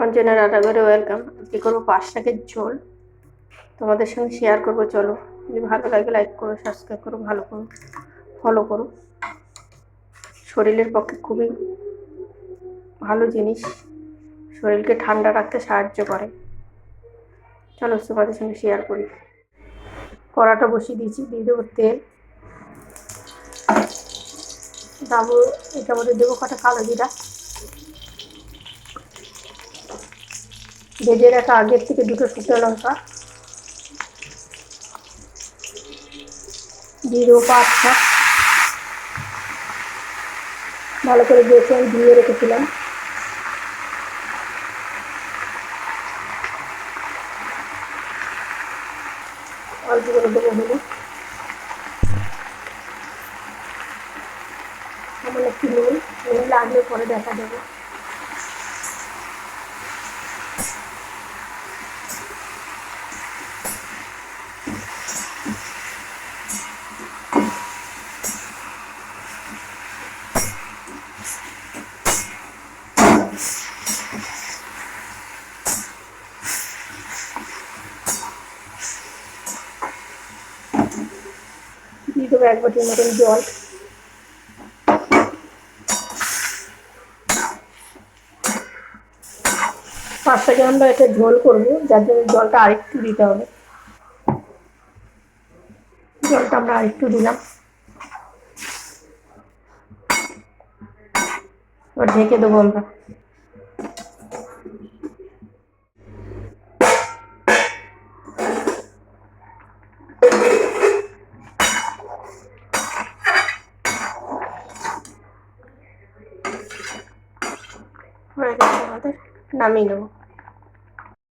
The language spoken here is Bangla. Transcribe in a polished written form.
অঞ্জনা রান্নাঘরে ওয়েলকাম। আজকে করবো পাঁচ শাকের ঝোল, তোমাদের সঙ্গে শেয়ার করবো। চলো, যদি ভালো লাগে লাইক করো, সাবস্ক্রাইব করো, ভালো করো, ফলো করো। শরীরের পক্ষে খুবই ভালো জিনিস, শরীরকে ঠান্ডা রাখতে সাহায্য করে। চলো তোমাদের সঙ্গে শেয়ার করি। কড়াটা বসিয়ে দিয়েছি, দিয়ে দেবো তেল, দেবো এটার মধ্যে দেবো কটা কালো জিরা, ভেজে রাখা আগের থেকে দুটো শুকনো লঙ্কা, দিয়ে দেবো পাঁচ শাক, ভালো করে বেছে আমি ধুয়ে রেখেছিলাম। অল্প করে দেবো হলুদ, সামান্য একটু নুন, নুন লাগলে পরে দেখা দেবো। দিয়ে দেবো এক বাটির মতন জল। পাঁচ থেকে আমরা একটা ঝোল করবো, যার জন্য জলটা আরেকটু দিতে হবে। জলটা আমরা আরেকটু দিলাম, এবার ঢেকে দেবো আমরা। হয়ে গেছে আমাদের, নামিয়ে নেবো।